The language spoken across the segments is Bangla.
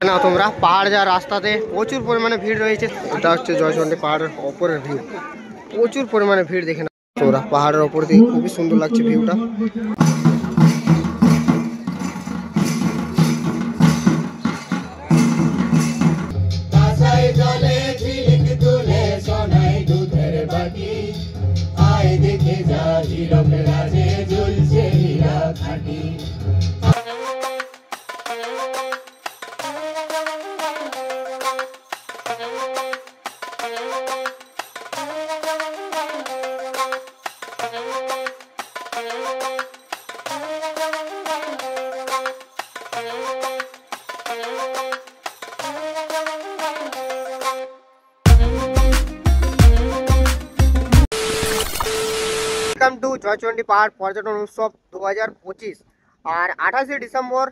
না তোমরা পাহাড় যাওয়ার রাস্তাতে প্রচুর পরিমাণে ভিড় রয়েছে। এটা হচ্ছে জয়চন্ডী পাহাড়ের ওপরের ভিউ, প্রচুর পরিমাণে ভিড় দেখে না তোমরা। পাহাড়ের ওপর দিয়ে খুবই সুন্দর লাগছে ভিউটা। ওয়েলকাম টু জয়চন্ডী পাহাড় পর্যটন উৎসব 2025। আর 28শে ডিসেম্বর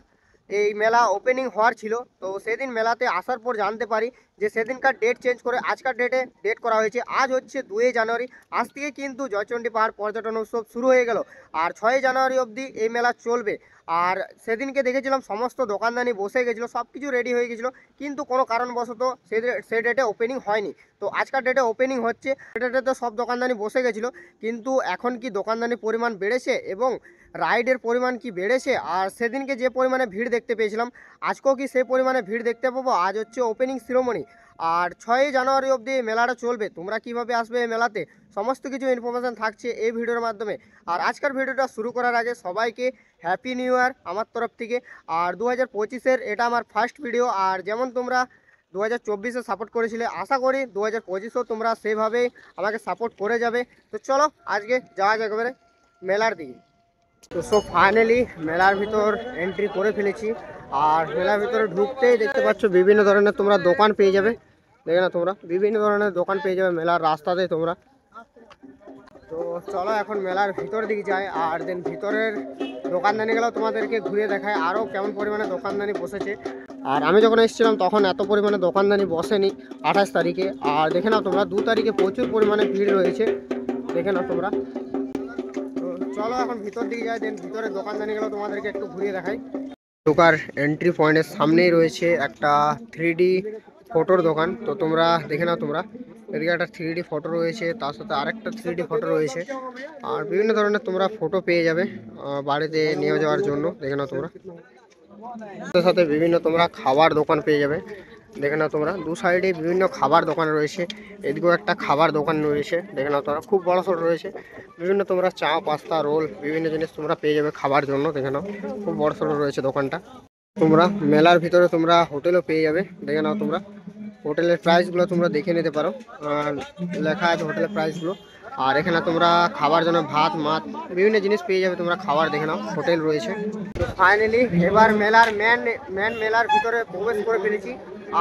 এই মেলা ওপেনিং হওয়ার ছিল। তো সেদিন মেলাতে আসার পর জানতে পারি যে সেদিনকার ডেট চেঞ্জ করে আজকার ডেট করা হয়েছে। আজ হচ্ছে 2 জানুয়ারি। আজ থেকে কিন্তু জয়চন্ডী পাহাড় পর্যটন উৎসব শুরু হয়ে গেল। আর 6 জানুয়ারি অবধি এই মেলা চলবে। আর সেদিনকে দেখেছিলাম সমস্ত দোকানদানি বসে গেছিলো, সব কিছু রেডি হয়ে গেছিলো, কিন্তু কোনো কারণবশত সেই ডেটে ওপেনিং হয়নি। তো আজকার ডেটে ওপেনিং হচ্ছে। ডেটে তো সব দোকানদানি বসে গেছিলো, কিন্তু এখন কি দোকানদানির পরিমাণ বেড়েছে এবং রাইডের পরিমাণ কি বেড়েছে? আর সেদিনকে যে পরিমাণে ভিড় দেখতে পেয়েছিলাম, আজকেও কি সেই পরিমাণে ভিড় দেখতে পাবো? আজ হচ্ছে ওপেনিং সেরেমনি। আর 6 জানুয়ারি অবধি মেলাটা চলবে। তোমরা কিভাবে আসবে এই মেলাতে সমস্ত কিছু ইনফরমেশান থাকছে এই ভিডিওর মাধ্যমে। আর আজকের ভিডিওটা শুরু করার আগে সবাইকে হ্যাপি নিউ ইয়ার আমার তরফ থেকে। আর 2025-এর এটা আমার ফার্স্ট ভিডিও। আর যেমন তোমরা 2024-এ সাপোর্ট করেছিলে, আশা করি 2025-এও তোমরা সেভাবেই আমাকে সাপোর্ট করে যাবে। তো চলো আজকে যাওয়া যাক এবারে মেলার দিকে। তো সব ফাইনালি মেলার ভিতর এন্ট্রি করে ফেলেছি। আর মেলার ভিতরে ঢুকতেই দেখতে পাচ্ছ বিভিন্ন ধরনের তোমরা দোকান পেয়ে যাবে। দেখে না তোমরা, বিভিন্ন ধরনের দোকান পেয়ে যাবে মেলার রাস্তাতে তোমরা। তো চলো এখন মেলার ভিতর দিকে যাই। আর দেন ভিতরের দোকানদানিগুলো তোমাদেরকে ঘুরে দেখায় আরও কেমন পরিমাণে দোকানদানি বসেছে। আর আমি যখন এসেছিলাম তখন এত পরিমাণে দোকানদানি বসেনি 28 তারিখে। আর দেখে নাও তোমরা 2 তারিখে প্রচুর পরিমাণে ভিড় রয়েছে, দেখে নাও তোমরা। তো চলো এখন ভিতর দিকে যাই, দেন ভিতরের দোকানদানিগুলো তোমাদেরকে একটু ঘুরিয়ে দেখাই। ঢোকার এন্ট্রি পয়েন্টের সামনেই রয়েছে একটা 3D ফটোর দোকান। তো তোমরা দেখে নাও তোমরা, এদিকে একটা 3D ফটো রয়েছে, তার সাথে আরেকটা 3D ফটো রয়েছে। আর বিভিন্ন ধরনের তোমরা ফটো পেয়ে যাবে বাড়িতে নিয়ে যাওয়ার জন্য, দেখে নাও তোমরা। তার সাথে বিভিন্ন তোমরা খাবার দোকান পেয়ে যাবে, দেখে নাও তোমরা। দু সাইডে বিভিন্ন খাবার দোকান রয়েছে, এদিকেও একটা খাবার দোকান রয়েছে, দেখে নাও তোমরা। খুব বড় সড়ো রয়েছে, বিভিন্ন তোমরা চা পাস্তা রোল বিভিন্ন জিনিস তোমরা পেয়ে যাবে খাবার জন্য, দেখে নাও। খুব বড় সড়ো রয়েছে দোকানটা। তোমরা মেলার ভিতরে তোমরা হোটেলও পেয়ে যাবে, দেখে নাও তোমরা। হোটেলের প্রাইসগুলো তোমরা দেখে নিতে পারো, লেখা আছে হোটেলের প্রাইসগুলো। আর এখানে তোমরা খাবার জন্য ভাত মাছ বিভিন্ন জিনিস পেয়ে যাবে তোমরা, খাবার দেখে নাও। হোটেল রয়েছে। তো ফাইনালি এবার মেলার মেলার ভিতরে প্রবেশ করে ফেলেছি।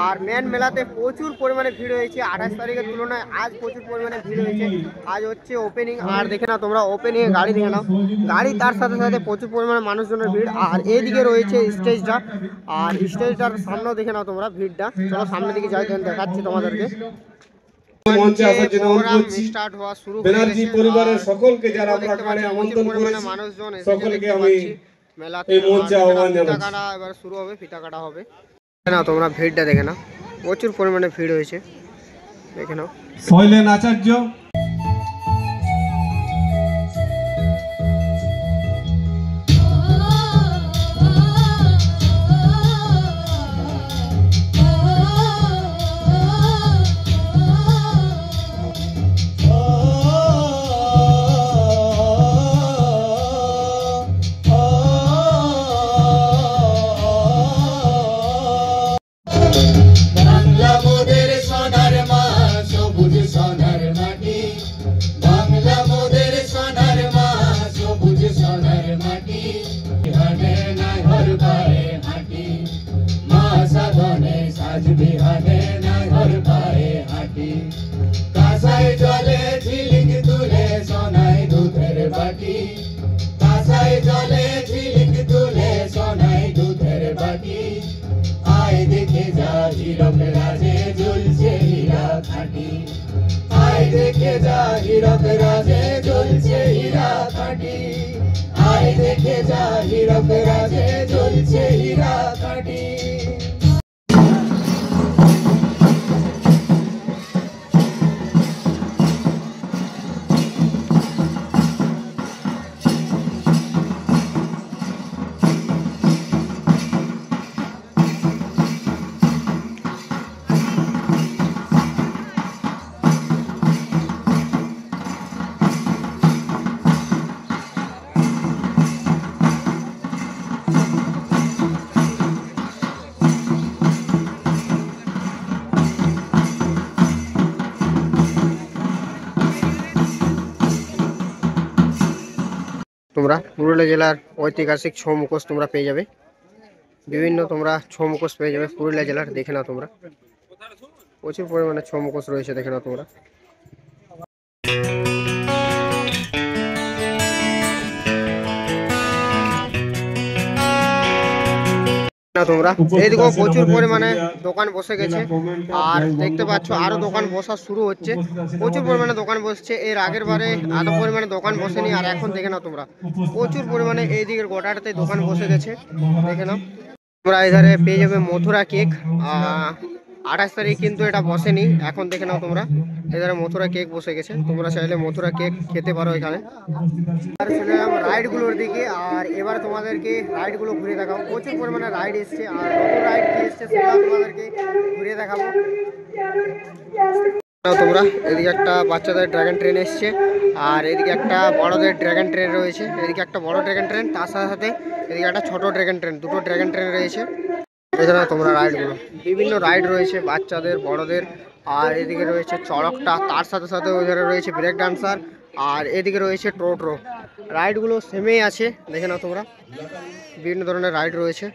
আর মেলাতে প্রচুর পরিমাণে ভিড় হয়েছে। 28 তারিখের তুলনায় আজ প্রচুর পরিমাণে ভিড় হয়েছে। আজ হচ্ছে ওপেনিং। আর দেখে নাও তোমরা ওপেনিংয়ে গাড়ি দেখে নাও, গাড়ি তার সাথে সাথে প্রচুর পরিমাণে মানুষজনের ভিড়। আর এইদিকে রয়েছে স্টেজটা, আর স্টেজটার সামনেও দেখে নাও তোমরা ভিড়টা। চলো সামনের দিকে যাই, দেখাচ্ছি তোমাদেরকে। মঞ্চে আসার জন্য অনুরোধ করছি ব্যানার্জি পরিবারের সকলকে যারা আমরা এখানে আমন্ত্রণ করেছি সকলকে আমি এই মঞ্চে আহ্বান জানাচ্ছি। এবার শুরু হবে, ফিতা কাটা হবে। না তোমরা ভিড়টা দেখে নাও, প্রচুর পরিমাণে ভিড় হয়েছে, দেখে নাও। শৈলেন আচার্য দেখে যা হীরক রাজে জ্বলছে হীরা কাটি, আয় দেখে যা হীরক রাজে জ্বলছে হীরা কাটি। তোমরা পুরুলিয়া জেলার ঐতিহাসিক ছৌ মুখোশ তোমরা পেয়ে যাবে, বিভিন্ন তোমরা ছৌ মুখোশ পেয়ে যাবে পুরুলিয়া জেলার। দেখে নাও তোমরা, প্রচুর পরিমাণে ছৌ মুখোশ রয়েছে, দেখে নাও তোমরা। তোমরা এইদিকেও প্রচুর পরিমাণে দোকান বসে গেছে, আর দেখতে পাচ্ছ আরো দোকান বসা শুরু হচ্ছে, প্রচুর পরিমাণে দোকান বসছে। এর আগের বারে এত পরিমাণে দোকান বসেনি, আর এখন দেখে নাও তোমরা প্রচুর পরিমাণে এই দিকের গোটাটাতে দোকান বসে গেছে, দেখে নাও তোমরা। এধারে পেয়ে যাবে মথুরা কেক, 28 তারিখ কিন্তু এটা বসেনি, এখন দেখে নাও তোমরা এধারে মথুরা কেক বসে গেছে, তোমরা চাইলে মথুরা কেক খেতে পারো এখানে। আর চলে এলাম রাইডগুলোর দিকে, আর এবার তোমাদেরকে রাইডগুলো ঘুরে দেখাবো। প্রচুর পরিমাণে রাইড এসছে, আর নতুন রাইড কি এসছে সেটা তোমাদেরকে ঘুরে দেখাবো। তোমরা এদিকে একটা বাচ্চাদের ড্রাগন ট্রেন এসছে, আর এদিকে একটা বড়দের ড্রাগন ট্রেন রয়েছে, এদিকে একটা বড় ড্রাগন ট্রেন, তার সাথে সাথে এদিকে একটা ছোট ড্রাগন ট্রেন, দুটো ড্রাগন ট্রেন রয়েছে। এখানে তোমরা রাইডগুলো বিভিন্ন রাইড রয়েছে বাচ্চাদের বড়দের, আর এদিকে রয়েছে চড়কটা, তার সাথে সাথে ওইখানে রয়েছে ব্রেক ডান্সার, আর এদিকে রয়েছে টোটো। রাইডগুলো সেমই আছে, দেখে নাও তোমরা, বিভিন্ন ধরনের রাইড রয়েছে।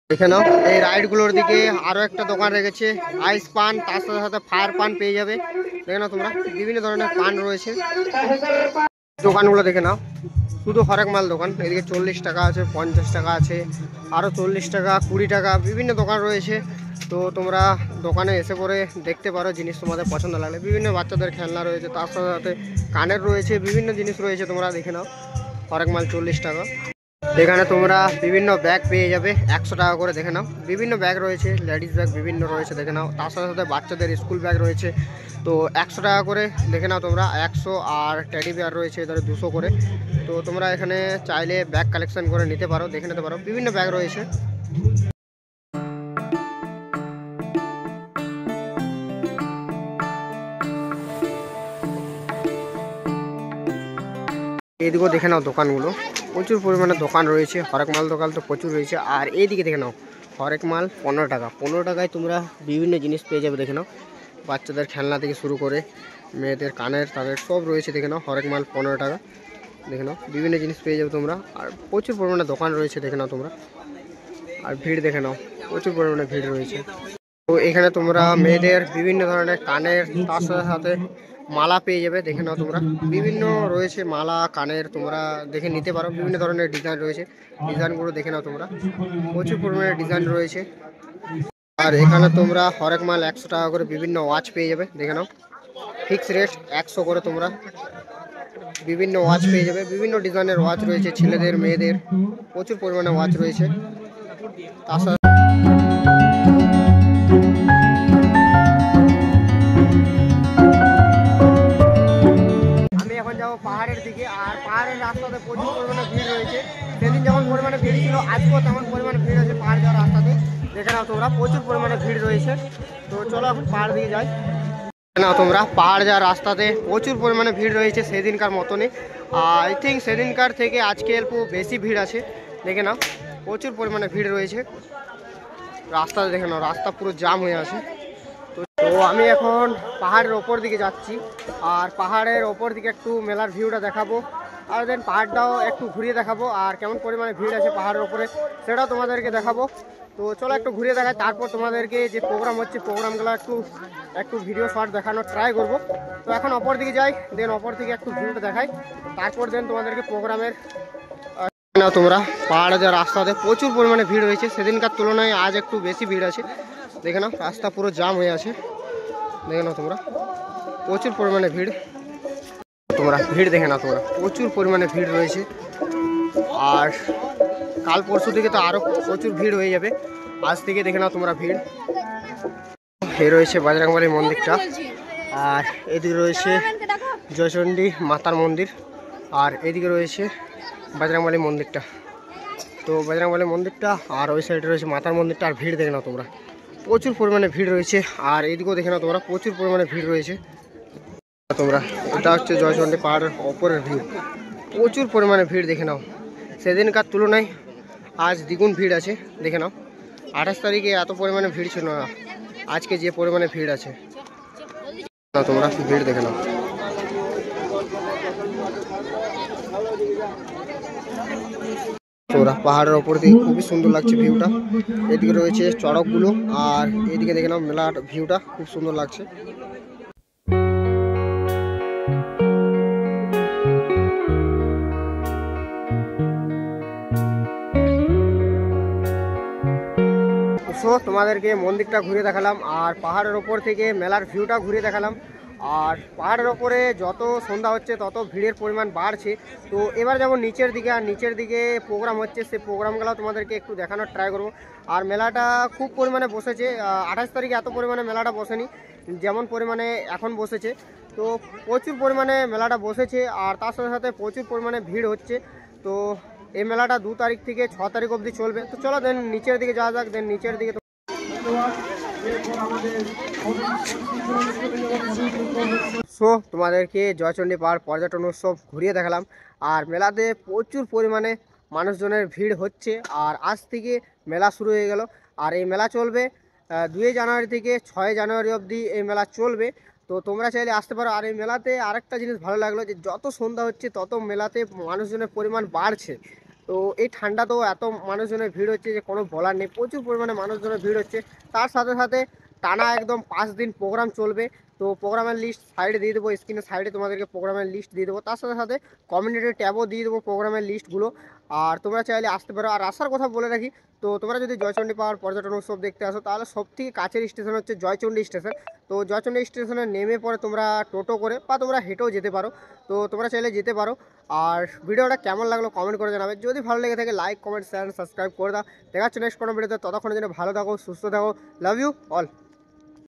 দেখে নাও এই রাইডগুলোর দিকে আরো একটা দোকান রেখেছে আইস পান, তার সাথে সাথে ফায়ার পান পেয়ে যাবে। দেখে নাও তোমরা বিভিন্ন ধরনের পান রয়েছে দোকানগুলো, দেখে নাও শুধু হরেক মাল দোকান। এদিকে 40 টাকা আছে, 50 টাকা আছে, আরও 40 টাকা, 20 টাকা, বিভিন্ন দোকান রয়েছে। তো তোমরা দোকানে এসে পরে দেখতে পারো, জিনিস তোমাদের পছন্দ লাগলে। বিভিন্ন বাচ্চাদের খেলনা রয়েছে, তার সাথে সাথে কানের রয়েছে, বিভিন্ন জিনিস রয়েছে, তোমরা দেখে নাও। হরেক মাল 40 টাকা। এখানে তোমরা বিভিন্ন ব্যাগ পেয়ে যাবে 100 টাকা করে, দেখে নাও বিভিন্ন ব্যাগ রয়েছে, লেডিস ব্যাগ বিভিন্ন রয়েছে, দেখে নাও। তার সাথে সাথে বাচ্চাদের স্কুল ব্যাগ রয়েছে, তো 100 টাকা করে, দেখে নাও তোমরা 100। আর টেডি বিয়ার রয়েছে এদের 200 করে। তো তোমরা এখানে চাইলে ব্যাগ কালেকশন করে নিতে পারো, দেখে নিতে পারো, বিভিন্ন ব্যাগ রয়েছে। এইদিকেও দেখে নাও দোকানগুলো, প্রচুর পরিমাণে দোকান রয়েছে, হরেক মাল দোকান তো প্রচুর রয়েছে। আর এইদিকে দেখে নাও হরেক মাল 15 টাকা, 15 টাকায় তোমরা বিভিন্ন জিনিস পেয়ে যাবে, দেখে নাও। বাচ্চাদের খেলনা থেকে শুরু করে মেয়েদের কানের তাদের সব রয়েছে, দেখে নাও হরেক মাল 15 টাকা, দেখে নাও বিভিন্ন জিনিস পেয়ে যাবে তোমরা। আর প্রচুর পরিমাণে দোকান রয়েছে, দেখে নাও তোমরা। আর ভিড় দেখে নাও, প্রচুর পরিমাণে ভিড় রয়েছে। তো এখানে তোমরা মেয়েদের বিভিন্ন ধরনের কানের, তার সাথে সাথে মালা পেয়ে যাবে, দেখে নাও তোমরা। বিভিন্ন রয়েছে মালা কানের, তোমরা দেখে নিতে পারো, বিভিন্ন ধরনের ডিজাইন রয়েছে, ডিজাইনগুলো দেখে নাও তোমরা, প্রচুর পরিমাণে ডিজাইন রয়েছে। আর এখানে তোমরা হরেক মাল 100 টাকা করে বিভিন্ন ওয়াচ পেয়ে যাবে, দেখে নাও ফিক্স রেট 100 করে। তোমরা বিভিন্ন ওয়াচ পেয়ে যাবে, বিভিন্ন ডিজাইনের ওয়াচ রয়েছে, ছেলেদের মেয়েদের প্রচুর পরিমাণে ওয়াচ রয়েছে। তার সাথে পাহাড়ের দিকে, আর পাহাড়ের রাস্তাতে প্রচুর পরিমাণে ভিড় রয়েছে। সেদিন যেমন পরিমাণে ভিড় ছিল, আজকেও তেমন পরিমাণে ভিড় আছে পাহাড় যাওয়ার রাস্তাতে, দেখে নাও তোমরা প্রচুর পরিমাণে ভিড় রয়েছে। তো চলো এখন পাহাড় দিকে যাই। না তোমরা পাহাড় যাওয়ার রাস্তাতে প্রচুর পরিমাণে ভিড় রয়েছে সেদিনকার মতনই, আই থিঙ্ক সেদিনকার থেকে আজকে অল্প বেশি ভিড় আছে, দেখে নাও প্রচুর পরিমাণে ভিড় রয়েছে রাস্তাতে, দেখে নাও রাস্তা পুরো জাম হয়ে আছে। তো আমি এখন পাহাড়ের ওপর দিকে যাচ্ছি, আর পাহাড়ের ওপর দিকে একটু মেলার ভিউটা দেখাবো, আর দেন পাহাড়টাও একটু ঘুরিয়ে দেখাবো, আর কেমন পরিমাণে ভিড় আছে পাহাড়ের ওপরে সেটাও তোমাদেরকে দেখাবো। তো চলো একটু ঘুরিয়ে দেখাই, তারপর তোমাদেরকে যে প্রোগ্রাম হচ্ছে প্রোগ্রামগুলো একটু ভিডিও শর্ট দেখানোর ট্রাই করব। তো এখন ওপর দিকে যাই, দেন ওপর থেকে একটু ভিউটা দেখাই, তারপর দেন তোমাদেরকে প্রোগ্রামের। না তোমরা পাহাড়ে যাওয়ার রাস্তাতে প্রচুর পরিমাণে ভিড় হয়েছে, সেদিনকার তুলনায় আজ একটু বেশি ভিড় আছে, দেখে নাও রাস্তা পুরো জাম হয়ে আছে, দেখে নাও তোমরা প্রচুর পরিমাণে ভিড়। তোমরা ভিড় দেখে নাও তোমরা প্রচুর পরিমাণে ভিড় রয়েছে, আর কাল পরশু থেকে তো আরও প্রচুর ভিড় হয়ে যাবে, আজ থেকে দেখে নাও তোমরা ভিড়। এই রয়েছে বজরংবলী মন্দিরটা, আর এদিকে রয়েছে জয়চণ্ডী মাতার মন্দির, আর এদিকে রয়েছে বজরংবলী মন্দিরটা। তো বজরংবলী মন্দিরটা, আর ওই সাইডে রয়েছে মাতার মন্দিরটা। আর ভিড় দেখে নাও তোমরা প্রচুর পরিমাণে ভিড় রয়েছে। আর এইদিকেও দেখে নাও তোমরা, প্রচুর পরিমাণে ভিড় রয়েছে তোমরা। এটা হচ্ছে জয়চণ্ডী পাহাড়ের ওপরের ভিউ, প্রচুর পরিমাণে ভিড় দেখে নাও। সেদিনকার তুলনায় আজ দ্বিগুণ ভিড় আছে দেখে নাও। 28 তারিখে এত পরিমাণে ভিড় ছিল না, আজকে যে পরিমাণে ভিড় আছে তোমরা ভিড় দেখে নাও। তোমরা পাহাড়ের ওপর দিয়ে খুবই সুন্দর লাগছে ভিউটা। এদিকে রয়েছে চড়কগুলো, আর এদিকে দেখে নাও মেলার ভিউটা খুব সুন্দর লাগছে। তোমাদেরকে মন্দিরটা ঘুরে দেখালাম, আর পাহাড়ের ওপর থেকে মেলার ভিউটা ঘুরে দেখালাম। আর পাহাড়ের ওপরে যত সন্ধ্যা হচ্ছে তত ভিড়ের পরিমাণ বাড়ছে। তো এবার যেমন নিচের দিকে, আর নিচের দিকে প্রোগ্রাম হচ্ছে, সেই প্রোগ্রামগুলো তোমাদেরকে একটু দেখানোর ট্রাই করবো। আর মেলাটা খুব পরিমাণে বসেছে। 28 তারিখে এত পরিমাণে মেলাটা বসেনি যেমন পরিমাণে এখন বসেছে। তো প্রচুর পরিমাণে মেলাটা বসেছে, আর তার সাথে সাথে প্রচুর পরিমাণে ভিড় হচ্ছে। তো এই মেলাটা 2 তারিখ থেকে 6 তারিখ অবধি চলবে। তো চলো দেন নিচের দিকে যাওয়া যাক। দেন নিচের দিকে তোমাদেরকে জয়চণ্ডী পাহাড় পর্যটন উৎসব ঘুরিয়ে দেখালাম। আর মেলাতে প্রচুর পরিমাণে মানুষজনের ভিড় হচ্ছে। আর আজ থেকে মেলা শুরু হয়ে গেল। আর এই মেলা চলবে 2 জানুয়ারি থেকে 6 জানুয়ারি অবধি এই মেলা চলবে। তো তোমরা চাইলে আসতে পারো। আর এই মেলাতে আরেকটা জিনিস ভালো লাগলো, যে যত সন্ধ্যা হচ্ছে তত মেলাতে মানুষজনের পরিমাণ বাড়ছে। তো এই ঠান্ডাতেও এত মানুষজনের ভিড় হচ্ছে যে কোনো বলার নেই, প্রচুর পরিমাণে মানুষজনের ভিড় হচ্ছে। তার সাথে সাথে টানা একদম 5 দিন প্রোগ্রাম চলবে। তো প্রোগ্রামের লিস্ট সাইডে দিয়ে দেবো, স্ক্রিনের সাইডে তোমাদেরকে প্রোগ্রামের লিস্ট দিয়ে দেবো। তার সাথে সাথে কমিউনিটি ট্যাবও দিয়ে দেবো প্রোগ্রামের লিস্টগুলো। আর তোমরা চাইলে আসতে পারো। আর আসার কথা বলে রাখি, তো তোমরা যদি জয়চণ্ডী পাহাড় পর্যটন উৎসব দেখতে আসো, তাহলে সবথেকে কাছের স্টেশন হচ্ছে জয়চণ্ডী স্টেশন। তো জয়চণ্ডী স্টেশনে নেমে পরে তোমরা টোটো করে বা তোমরা হেঁটেও যেতে পারো। তো তোমরা চাইলে যেতে পারো। আর ভিডিওটা কেমন লাগলো কমেন্ট করে জানাবে। যদি ভালো লেগে থাকে লাইক, কমেন্ট, শেয়ার, সাবস্ক্রাইব করে দাও। দেখা হচ্ছে নেক্সট কোনো ভিডিওতে। ততক্ষণের জন্য ভালো থাকো, সুস্থ থাকো। Love you all.